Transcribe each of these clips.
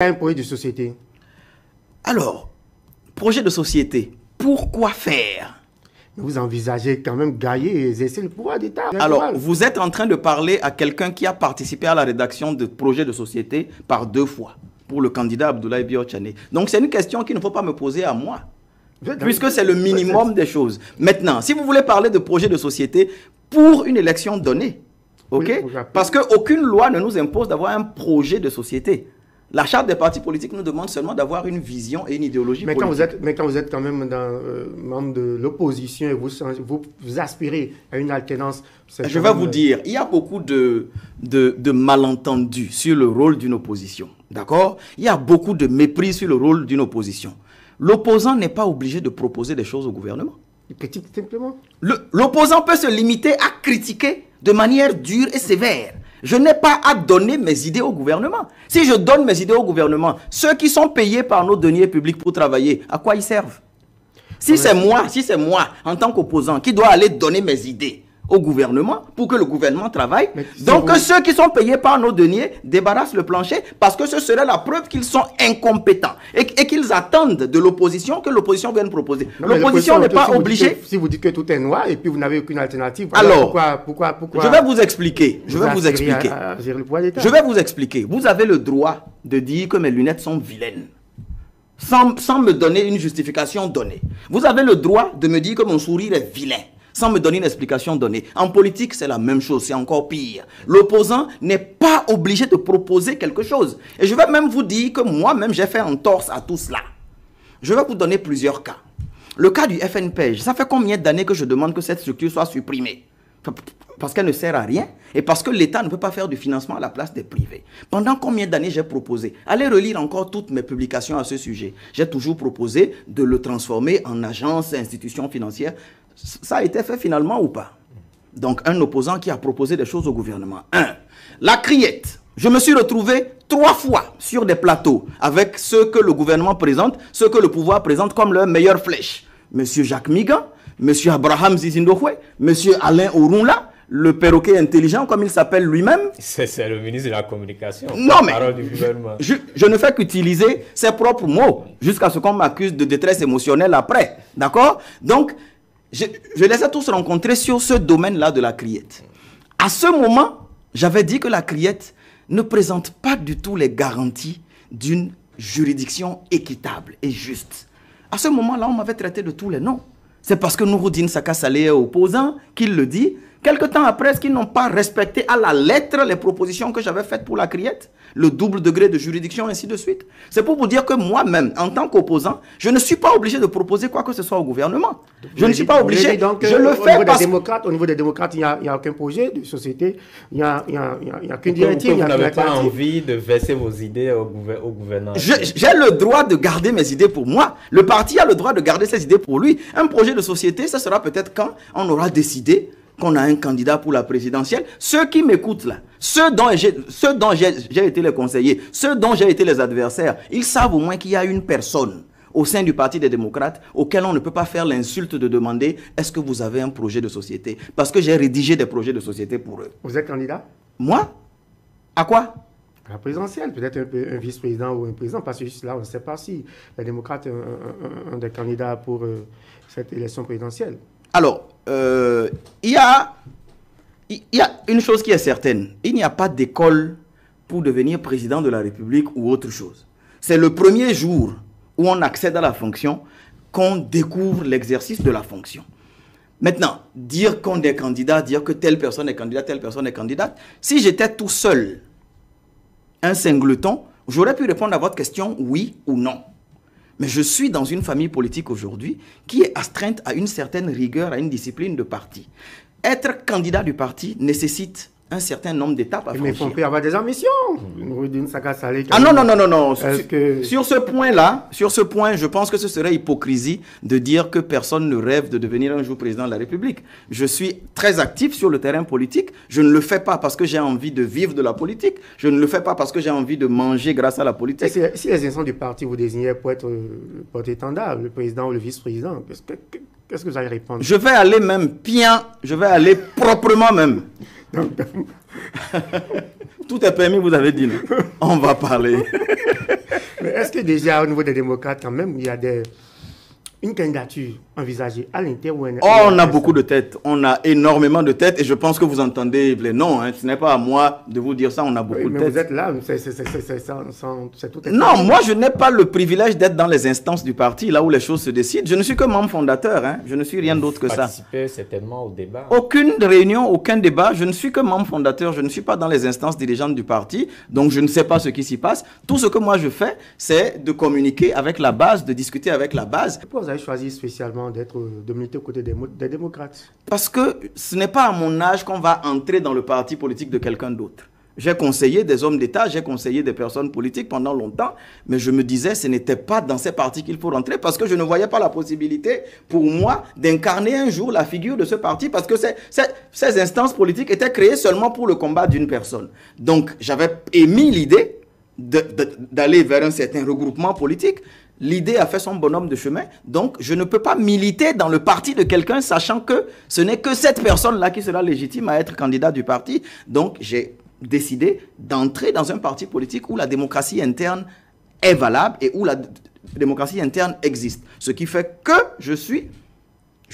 un projet de société. Alors, projet de société, pourquoi faire? Vous envisagez quand même gagner et exercer le pouvoir d'État. Alors, vous êtes en train de parler à quelqu'un qui a participé à la rédaction de projet de société par 2 fois pour le candidat Abdoulaye Biotchane. Donc, c'est une question qu'il ne faut pas me poser à moi, puisque c'est le minimum des choses. Maintenant, si vous voulez parler de projet de société pour une élection donnée, ok? Parce qu'aucune loi ne nous impose d'avoir un projet de société. La charte des partis politiques nous demande seulement d'avoir une vision et une idéologie politique. Quand vous êtes quand même membre de l'opposition et vous aspirez à une alternance... Je vais vous dire, il y a beaucoup de malentendus sur le rôle d'une opposition. D'accord? Il y a beaucoup de mépris sur le rôle d'une opposition. L'opposant n'est pas obligé de proposer des choses au gouvernement. Il critique simplement. L'opposant peut se limiter à critiquer de manière dure et sévère. Je n'ai pas à donner mes idées au gouvernement. Si je donne mes idées au gouvernement, ceux qui sont payés par nos deniers publics pour travailler, à quoi ils servent? Si c'est moi, en tant qu'opposant, qui dois aller donner mes idées au gouvernement pour que le gouvernement travaille, donc ceux qui sont payés par nos deniers débarrassent le plancher parce que ce serait la preuve qu'ils sont incompétents et qu'ils attendent de l'opposition que l'opposition vienne proposer. L'opposition n'est pas obligée... Si vous dites que tout est noir et puis vous n'avez aucune alternative, alors pourquoi je vais vous expliquer. Je vais vous expliquer. Vous avez le droit de dire que mes lunettes sont vilaines. Sans me donner une justification donnée. Vous avez le droit de me dire que mon sourire est vilain, sans me donner une explication donnée. En politique, c'est la même chose, c'est encore pire. L'opposant n'est pas obligé de proposer quelque chose. Et je vais même vous dire que moi-même, j'ai fait entorse à tout cela. Je vais vous donner plusieurs cas. Le cas du FNPEJ, ça fait combien d'années que je demande que cette structure soit supprimée? Parce qu'elle ne sert à rien et parce que l'État ne peut pas faire du financement à la place des privés. Pendant combien d'années j'ai proposé? Allez relire encore toutes mes publications à ce sujet. J'ai toujours proposé de le transformer en agence, institution financière. Ça a été fait finalement ou pas? Donc un opposant qui a proposé des choses au gouvernement. 1. La criette. Je me suis retrouvé 3 fois sur des plateaux avec ceux que le gouvernement présente, ceux que le pouvoir présente comme leur meilleure flèche. Monsieur Jacques Migan, Monsieur Abraham Zizindohwe, Monsieur Alain Orunla, le perroquet intelligent comme il s'appelle lui-même. C'est le ministre de la Communication. Non mais, je ne fais qu'utiliser ses propres mots jusqu'à ce qu'on m'accuse de détresse émotionnelle après. D'accord? Donc, je les ai tous rencontrés sur ce domaine-là de la criette. À ce moment, j'avais dit que la criette ne présente pas du tout les garanties d'une juridiction équitable et juste. À ce moment-là, on m'avait traité de tous les noms. C'est parce que Nouroudine Saka Saleh est opposant qu'il le dit. Quelque temps après, est-ce qu'ils n'ont pas respecté à la lettre les propositions que j'avais faites pour la criette? Le double degré de juridiction, ainsi de suite. C'est pour vous dire que moi-même, en tant qu'opposant, je ne suis pas obligé de proposer quoi que ce soit au gouvernement. Je ne suis pas obligé. Donc, je le fais parce que... Au niveau des démocrates, il n'y a aucun projet de société. Il n'y a qu'une directive. Vous n'avez pas envie de verser vos idées au gouvernement. J'ai le droit de garder mes idées pour moi. Le parti a le droit de garder ses idées pour lui. Un projet de société, ça sera peut-être quand on aura décidé qu'on a un candidat pour la présidentielle. Ceux qui m'écoutent là, ceux dont j'ai été les conseillers, ceux dont j'ai été les adversaires, ils savent au moins qu'il y a une personne au sein du Parti des démocrates auquel on ne peut pas faire l'insulte de demander est-ce que vous avez un projet de société? Parce que j'ai rédigé des projets de société pour eux. Vous êtes candidat? Moi? À quoi? À la présidentielle, peut-être un vice-président ou un président, parce que juste là, on ne sait pas si les démocrates ont un des candidats pour cette élection présidentielle. Alors, il y a une chose qui est certaine. Il n'y a pas d'école pour devenir président de la République ou autre chose. C'est le premier jour où on accède à la fonction qu'on découvre l'exercice de la fonction. Maintenant, dire qu'on est candidat, dire que telle personne est candidate, telle personne est candidate, si j'étais tout seul, un singleton, j'aurais pu répondre à votre question oui ou non. Mais je suis dans une famille politique aujourd'hui qui est astreinte à une certaine rigueur, à une discipline de parti. Être candidat du parti nécessite un certain nombre d'étapes à franchir. Mais on peut avoir des ambitions. Ah non. Sur ce point, je pense que ce serait hypocrisie de dire que personne ne rêve de devenir un jour président de la République. Je suis très actif sur le terrain politique. Je ne le fais pas parce que j'ai envie de vivre de la politique. Je ne le fais pas parce que j'ai envie de manger grâce à la politique. Si les instances du parti vous désignaient pour être porte-étendard, le président ou le vice-président, qu'est-ce que vous allez répondre? Je vais aller même bien, je vais aller proprement même. Tout est permis, vous avez dit. Non? On va parler. Mais est-ce que déjà au niveau des démocrates, quand même, il y a une candidature envisagée à l'intérieur ou à l'extérieur? On a beaucoup de têtes. On a énormément de têtes et je pense que vous entendez les noms. Hein. Ce n'est pas à moi de vous dire ça. On a beaucoup de têtes. Vous êtes là, c'est tout. Non, moi, je n'ai pas le privilège d'être dans les instances du parti, là où les choses se décident. Je ne suis que membre fondateur. Hein. Je ne suis rien d'autre que ça. Vous participez certainement au débat. Aucune réunion, aucun débat. Je ne suis que membre fondateur. Je ne suis pas dans les instances dirigeantes du parti. Donc, je ne sais pas ce qui s'y passe. Tout ce que moi, je fais, c'est de communiquer avec la base, de discuter avec la base. Pourquoi vous avez choisi spécialement de militer aux côtés des démocrates? Parce que ce n'est pas à mon âge qu'on va entrer dans le parti politique de quelqu'un d'autre. J'ai conseillé des hommes d'État, j'ai conseillé des personnes politiques pendant longtemps, mais je me disais ce n'était pas dans ces partis qu'il faut rentrer parce que je ne voyais pas la possibilité pour moi d'incarner un jour la figure de ce parti parce que ces instances politiques étaient créées seulement pour le combat d'une personne. Donc j'avais émis l'idée d'aller vers un certain regroupement politique. L'idée a fait son bonhomme de chemin, donc je ne peux pas militer dans le parti de quelqu'un sachant que ce n'est que cette personne-là qui sera légitime à être candidat du parti. Donc j'ai décidé d'entrer dans un parti politique où la démocratie interne est valable et où la démocratie interne existe. Ce qui fait que je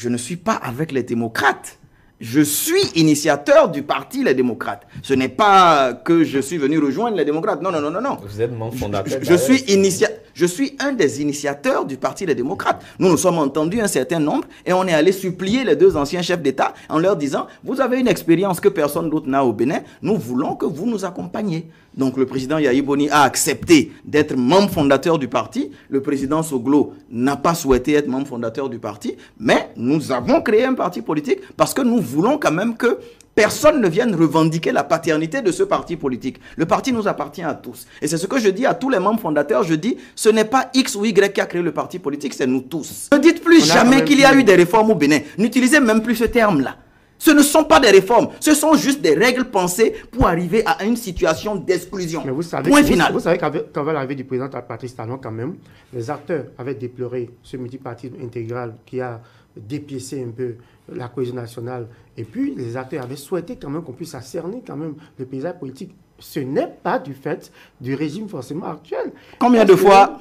ne suis pas avec les démocrates. Je suis initiateur du parti Les Démocrates. Ce n'est pas que je suis venu rejoindre les démocrates. Non, non, non, non, non. Vous êtes membre fondateur. Je suis un des initiateurs du parti Les Démocrates. Nous nous sommes entendus un certain nombre et on est allé supplier les deux anciens chefs d'État en leur disant « Vous avez une expérience que personne d'autre n'a au Bénin. Nous voulons que vous nous accompagniez. » Donc le président Yahi Boni a accepté d'être membre fondateur du parti. Le président Soglo n'a pas souhaité être membre fondateur du parti. Mais nous avons créé un parti politique parce que nous voulons quand même que personne ne vienne revendiquer la paternité de ce parti politique. Le parti nous appartient à tous. Et c'est ce que je dis à tous les membres fondateurs. Je dis, ce n'est pas X ou Y qui a créé le parti politique, c'est nous tous. Ne dites plus jamais qu'il y a eu des réformes au Bénin. N'utilisez même plus ce terme-là. Ce ne sont pas des réformes, ce sont juste des règles pensées pour arriver à une situation d'exclusion. Point final. Vous savez qu'avant l'arrivée du président Patrice Talon, quand même, les acteurs avaient déploré ce multipartisme intégral qui a dépiécé un peu la cohésion nationale. Et puis, les acteurs avaient souhaité quand même qu'on puisse cerner quand même le paysage politique. Ce n'est pas du fait du régime forcément actuel. Combien de fois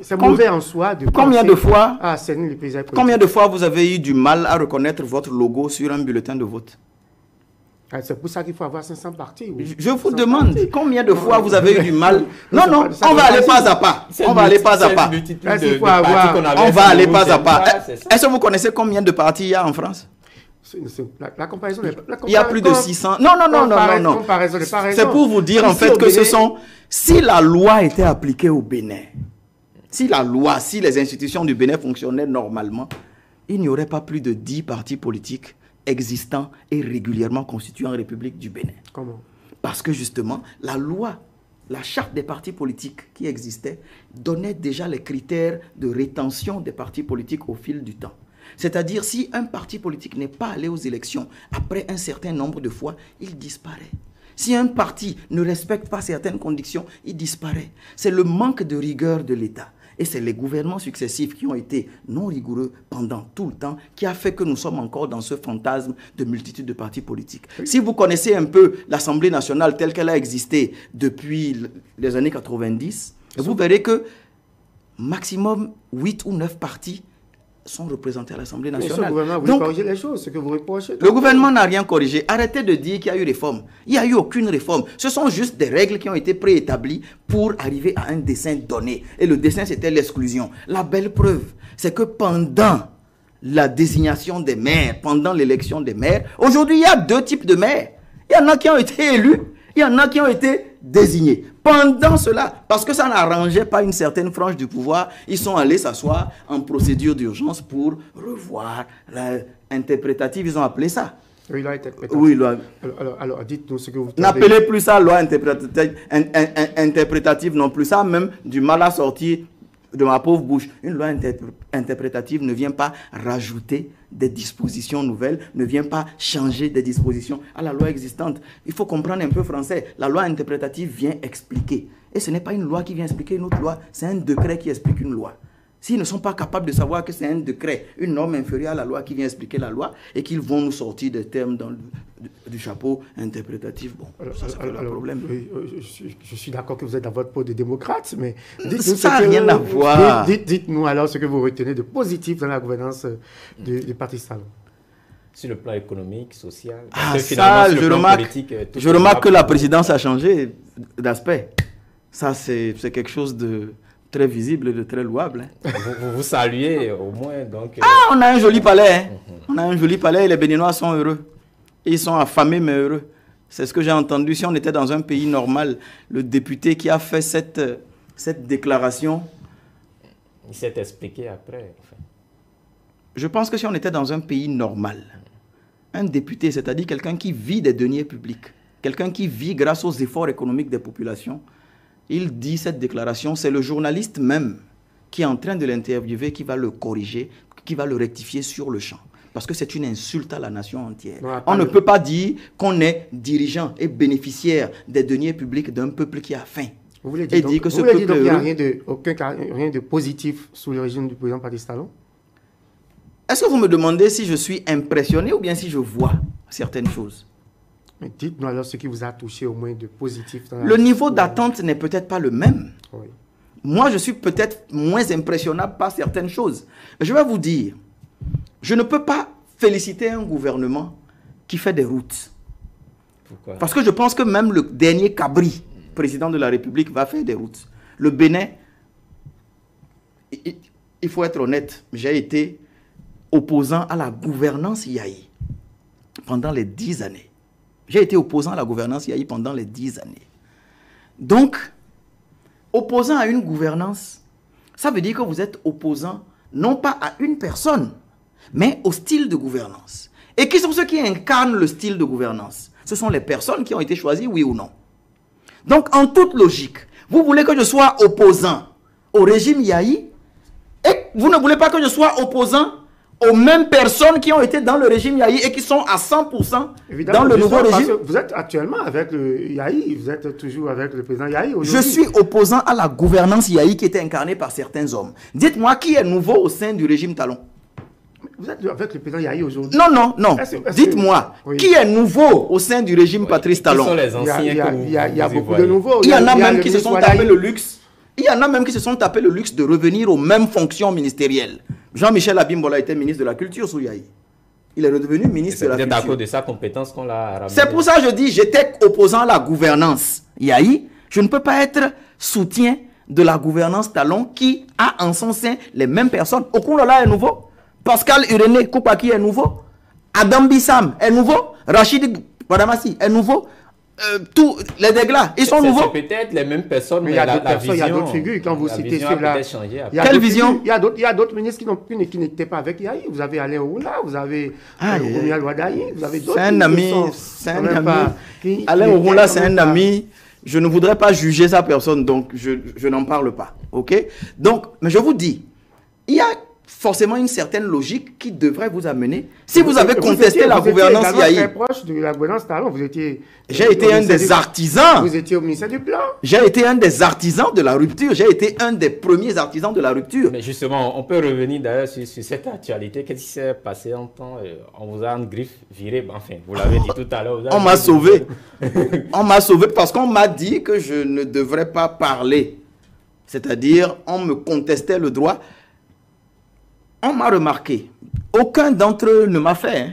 c'est mauvais en soi de combien de fois cerner le paysage politique. Combien de fois vous avez eu du mal à reconnaître votre logo sur un bulletin de vote? C'est pour ça qu'il faut avoir 500 partis. Oui. Je vous demande combien de fois vous avez eu du mal. Non, non, on va aller pas à pas. On va aller pas à pas. On va aller pas à pas. Est-ce que vous connaissez combien de partis il y a en France? La comparaison n'est pas... Il y a plus de 600. Non, non, non, non, non. C'est pour vous dire en fait que ce sont... Si la loi était appliquée au Bénin, si les institutions du Bénin fonctionnaient normalement, il n'y aurait pas plus de 10 partis politiques existants et régulièrement constitués en République du Bénin. Comment? Parce que justement, la loi, la charte des partis politiques qui existait, donnait déjà les critères de rétention des partis politiques au fil du temps. C'est-à-dire, si un parti politique n'est pas allé aux élections après un certain nombre de fois, il disparaît. Si un parti ne respecte pas certaines conditions, il disparaît. C'est le manque de rigueur de l'État. Et c'est les gouvernements successifs qui ont été non rigoureux pendant tout le temps qui a fait que nous sommes encore dans ce fantasme de multitude de partis politiques. Oui. Si vous connaissez un peu l'Assemblée nationale telle qu'elle a existé depuis les années 90, vous verrez que maximum 8 ou 9 partis sont représentés à l'Assemblée nationale. Le gouvernement voulait corriger les choses, ce que vous reprochez. Le gouvernement n'a rien corrigé. Arrêtez de dire qu'il y a eu réforme. Il n'y a eu aucune réforme. Ce sont juste des règles qui ont été préétablies pour arriver à un dessein donné. Et le dessein, c'était l'exclusion. La belle preuve, c'est que pendant la désignation des maires, pendant l'élection des maires, aujourd'hui, il y a 2 types de maires. Il y en a qui ont été élus, il y en a qui ont été désignés. Pendant cela, parce que ça n'arrangeait pas une certaine frange du pouvoir, ils sont allés s'asseoir en procédure d'urgence pour revoir l'interprétative, ils ont appelé ça. Oui, loi interprétative. Oui, loi. Alors dites-nous ce que vous... N'appelez plus ça loi interprétative non plus. Ça même du mal à sortir de ma pauvre bouche. Une loi interprétative ne vient pas rajouter des dispositions nouvelles, ne vient pas changer des dispositions à la loi existante. Il faut comprendre un peu français. La loi interprétative vient expliquer. Et ce n'est pas une loi qui vient expliquer une autre loi, c'est un décret qui explique une loi. S'ils ne sont pas capables de savoir que c'est un décret, une norme inférieure à la loi qui vient expliquer la loi et qu'ils vont nous sortir des termes du chapeau interprétatif, bon, ça fait le problème. Oui, je suis d'accord que vous êtes dans votre pot de démocrate, mais ça n'a rien à voir. Dites-nous alors ce que vous retenez de positif dans la gouvernance du Patrice Talon. Sur le plan économique, social. Ça, je remarque que la présidence a changé d'aspect. Ça, c'est quelque chose de très visible et de très louable. Hein. Vous saluez au moins, donc... on a un joli palais. Hein. On a un joli palais et les Béninois sont heureux. Ils sont affamés mais heureux. C'est ce que j'ai entendu. Si on était dans un pays normal, le député qui a fait cette déclaration... Il s'est expliqué après. Enfin. Je pense que si on était dans un pays normal, un député, c'est-à-dire quelqu'un qui vit des deniers publics, quelqu'un qui vit grâce aux efforts économiques des populations, il dit cette déclaration, c'est le journaliste même qui est en train de l'interviewer, qui va le corriger, qui va le rectifier sur le champ. Parce que c'est une insulte à la nation entière. On ne peut pas dire qu'on est dirigeant et bénéficiaire des deniers publics d'un peuple qui a faim. Vous voulez dire, donc, que ce peuple qu'il n'y a rien de positif sous le régime du président Patrice Talon? Est-ce que vous me demandez si je suis impressionné ou bien si je vois certaines choses? Mais dites-nous alors ce qui vous a touché au moins de positif. Le niveau d'attente n'est peut-être pas le même. Oui. Moi, je suis peut-être moins impressionnable par certaines choses. Mais je vais vous dire, je ne peux pas féliciter un gouvernement qui fait des routes. Pourquoi? Parce que je pense que même le dernier Cabri, président de la République, va faire des routes. Le Bénin, il faut être honnête, j'ai été opposant à la gouvernance Yahi pendant les 10 années. J'ai été opposant à la gouvernance Yahi pendant les 10 années. Donc, opposant à une gouvernance, ça veut dire que vous êtes opposant non pas à une personne, mais au style de gouvernance. Et qui sont ceux qui incarnent le style de gouvernance? Ce sont les personnes qui ont été choisies, oui ou non. Donc, en toute logique, vous voulez que je sois opposant au régime Yahi et vous ne voulez pas que je sois opposant aux mêmes personnes qui ont été dans le régime Yahi et qui sont à 100% évidemment, dans le nouveau régime. Vous êtes actuellement avec le Yahi, vous êtes toujours avec le président Yahi. Je suis opposant à la gouvernance Yahi qui était incarnée par certains hommes. Dites-moi qui est nouveau au sein du régime Talon? Vous êtes avec le président Yahi aujourd'hui? Non. Dites-moi, oui. Qui est nouveau au sein du régime Patrice Talon? Qui sont les anciens? Il y a beaucoup de nouveaux. Il y en a même qui se sont tapés le luxe. Il y en a même qui se sont tapés le luxe de revenir aux mêmes fonctions ministérielles. Jean-Michel Abimbola était ministre de la Culture sous Yahi. Il est redevenu ministre de la Culture. C'est à cause de sa compétence qu'on l'a ramené. C'est pour ça que je dis, j'étais opposant à la gouvernance Yahi. Je ne peux pas être soutien de la gouvernance Talon qui a en son sein les mêmes personnes. Okunlola est nouveau. Pascal Irénée Koupaki est nouveau. Adam Bissam est nouveau. Rachid Badamassi est nouveau. Tous les déglas, ils sont nouveaux. C'est peut-être les mêmes personnes, mais il y a d'autres personnes, il y a d'autres figures. Quand vous citez ceux-là, quelle vision? Il y a d'autres ministres qui n'étaient pas avec Yahi. Vous avez Alain Ouroula, vous avez Ouroula Louadaï, vous avez d'autres. C'est un ami, c'est un ami. Alain Ouroula, c'est un ami. Je ne voudrais pas juger sa personne, donc je n'en parle pas. Ok? Donc, mais je vous dis, il y a forcément une certaine logique qui devrait vous amener. Si vous avez contesté la gouvernance Yahi. Vous étiez très proche de la gouvernance Talon. J'ai été un des artisans. Vous étiez au ministère du Plan. J'ai été un des artisans de la rupture. J'ai été un des premiers artisans de la rupture. Mais justement, on peut revenir d'ailleurs sur cette actualité. Qu'est-ce qui s'est passé en temps? On vous a en griffe viré. Enfin, vous l'avez dit tout à l'heure. On m'a sauvé. On m'a sauvé parce qu'on m'a dit que je ne devrais pas parler. C'est-à-dire, on me contestait le droit. On m'a remarqué, aucun d'entre eux ne m'a fait. Hein.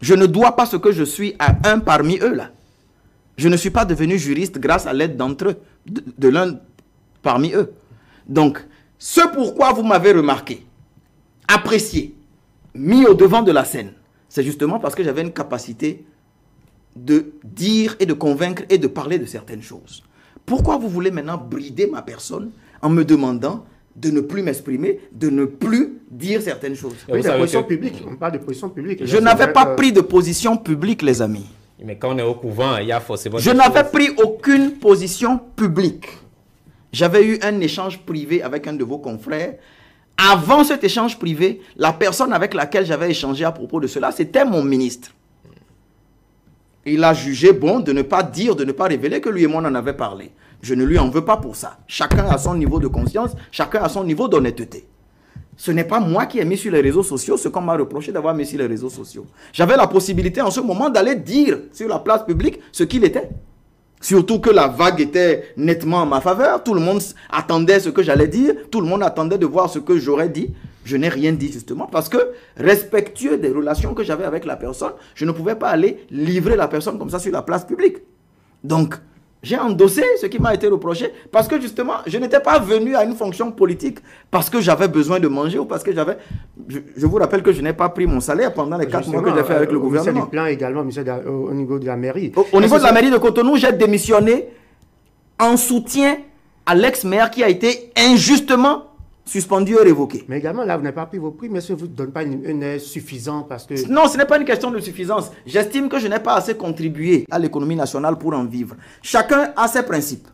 Je ne dois pas ce que je suis à un parmi eux là. Je ne suis pas devenu juriste grâce à l'aide d'entre eux, de l'un parmi eux. Donc, ce pourquoi vous m'avez remarqué, apprécié, mis au devant de la scène, c'est justement parce que j'avais une capacité de dire et de convaincre et de parler de certaines choses. Pourquoi vous voulez maintenant brider ma personne en me demandant de ne plus m'exprimer, de ne plus dire certaines choses? Oui, la position publique. On parle de position publique. Je n'avais pas pris de position publique, les amis. Mais quand on est au couvent, il y a forcément... Je n'avais pris aucune position publique. J'avais eu un échange privé avec un de vos confrères. Avant cet échange privé, la personne avec laquelle j'avais échangé à propos de cela, c'était mon ministre. Il a jugé bon de ne pas dire, de ne pas révéler que lui et moi on en avait parlé. Je ne lui en veux pas pour ça. Chacun a son niveau de conscience, chacun a son niveau d'honnêteté. Ce n'est pas moi qui ai mis sur les réseaux sociaux ce qu'on m'a reproché d'avoir mis sur les réseaux sociaux. J'avais la possibilité en ce moment d'aller dire sur la place publique ce qu'il était. Surtout que la vague était nettement en ma faveur. Tout le monde attendait ce que j'allais dire. Tout le monde attendait de voir ce que j'aurais dit. Je n'ai rien dit justement parce que, respectueux des relations que j'avais avec la personne, je ne pouvais pas aller livrer la personne comme ça sur la place publique. Donc, j'ai endossé ce qui m'a été reproché parce que justement, je n'étais pas venu à une fonction politique parce que j'avais besoin de manger ou parce que j'avais... Je vous rappelle que je n'ai pas pris mon salaire pendant les 4 mois que j'ai fait avec le gouvernement. Du plan également, monsieur, au niveau de la mairie. Au niveau de la mairie de Cotonou, j'ai démissionné en soutien à l'ex-maire qui a été injustement suspendu et révoqué. Mais également, là, vous n'avez pas pris vos prix, mais ça ne vous donne pas une aide suffisante parce que... Non, ce n'est pas une question de suffisance. J'estime que je n'ai pas assez contribué à l'économie nationale pour en vivre. Chacun a ses principes.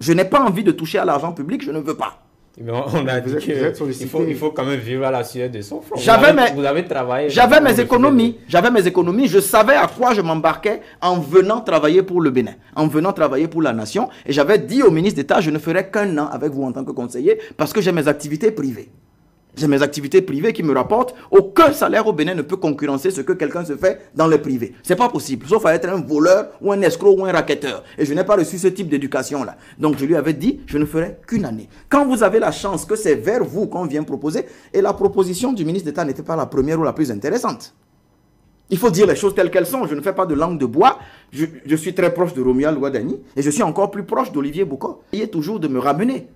Je n'ai pas envie de toucher à l'argent public, je ne veux pas. Mais on a dit qu'il faut quand même vivre à la sueur de son front. Vous avez travaillé. J'avais mes économies. Je savais à quoi je m'embarquais en venant travailler pour le Bénin, en venant travailler pour la nation. Et j'avais dit au ministre d'État, je ne ferai qu'un an avec vous en tant que conseiller parce que j'ai mes activités privées. J'ai mes activités privées qui me rapportent. Aucun salaire au Bénin ne peut concurrencer ce que quelqu'un se fait dans le privé. C'est pas possible, sauf à être un voleur ou un escroc ou un racketteur. Et je n'ai pas reçu ce type d'éducation-là. Donc je lui avais dit, je ne ferai qu'une année. Quand vous avez la chance que c'est vers vous qu'on vient proposer, et la proposition du ministre d'État n'était pas la première ou la plus intéressante. Il faut dire les choses telles qu'elles sont. Je ne fais pas de langue de bois. Je suis très proche de Romuald Ouadani et je suis encore plus proche d'Olivier Boucault. Il est toujours de me ramener.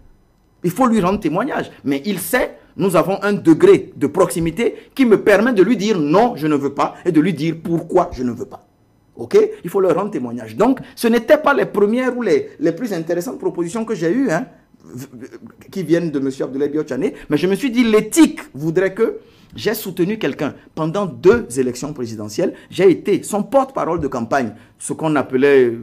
Il faut lui rendre témoignage. Mais il sait, nous avons un degré de proximité qui me permet de lui dire non, je ne veux pas, et de lui dire pourquoi je ne veux pas. Ok? Il faut leur rendre témoignage. Donc, ce n'étaient pas les premières ou les plus intéressantes propositions que j'ai eues, hein, qui viennent de M. Abdoulaye Biotchane, mais je me suis dit, l'éthique voudrait que j'ai soutenu quelqu'un pendant 2 élections présidentielles. J'ai été son porte-parole de campagne, ce qu'on appelait,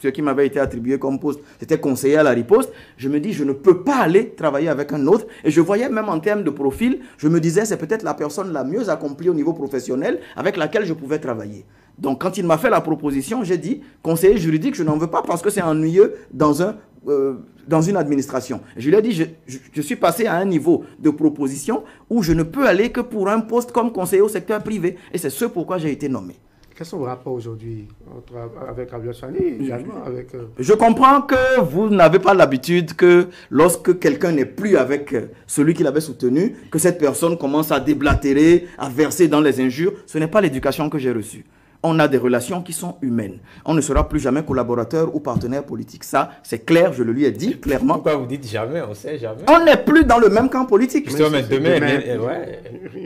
ce qui m'avait été attribué comme poste, c'était conseiller à la riposte. Je me dis, je ne peux pas aller travailler avec un autre. Et je voyais même en termes de profil, je me disais, c'est peut-être la personne la mieux accomplie au niveau professionnel avec laquelle je pouvais travailler. Donc, quand il m'a fait la proposition, j'ai dit, conseiller juridique, je n'en veux pas parce que c'est ennuyeux dans une administration. Je lui ai dit, je suis passé à un niveau de proposition où je ne peux aller que pour un poste comme conseiller au secteur privé. Et c'est ce pourquoi j'ai été nommé. Quels sont vos rapports aujourd'hui avec Abdoulaye Biotchane également avec... Je comprends que vous n'avez pas l'habitude que lorsque quelqu'un n'est plus avec celui qui l'avait soutenu, que cette personne commence à déblatérer, à verser dans les injures. Ce n'est pas l'éducation que j'ai reçue. On a des relations qui sont humaines. On ne sera plus jamais collaborateur ou partenaire politique. Ça, c'est clair, je le lui ai dit clairement. Pourquoi vous dites jamais? On sait jamais. On n'est plus dans le même camp politique. Justement, mais demain,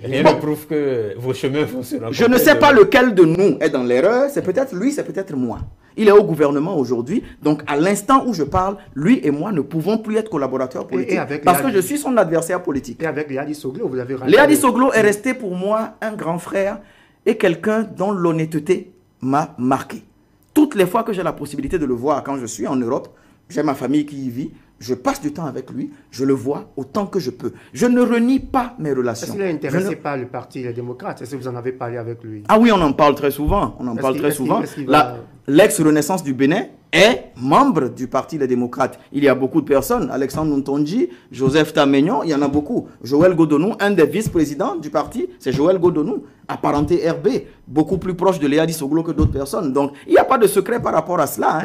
rien ne prouve que vos chemins vont se rencontrer. Je ne sais pas lequel de nous est dans l'erreur. C'est peut-être lui, c'est peut-être moi. Il est au gouvernement aujourd'hui. Donc, à l'instant où je parle, lui et moi ne pouvons plus être collaborateurs politiques. Parce que je suis son adversaire politique. Et avec Léa Dissoglo, vous avez... Léa Dissoglo est resté pour moi un grand frère et quelqu'un dont l'honnêteté m'a marqué. Toutes les fois que j'ai la possibilité de le voir quand je suis en Europe, j'ai ma famille qui y vit, je passe du temps avec lui, je le vois autant que je peux. Je ne renie pas mes relations. Est-ce qu'il est intéressé par le Parti Les Démocrates? Est-ce que vous en avez parlé avec lui? Ah oui, on en parle très souvent. On en parle très souvent. L'ex-Renaissance du Bénin est membre du Parti Les Démocrates. Il y a beaucoup de personnes. Alexandre Ntonji, Joseph Tamegnon, il y en a beaucoup. Joël Godonou, un des vice-présidents du parti, c'est Joël Godonou, apparenté RB, beaucoup plus proche de Léa Dissoglo que d'autres personnes. Donc, il n'y a pas de secret par rapport à cela. Hein.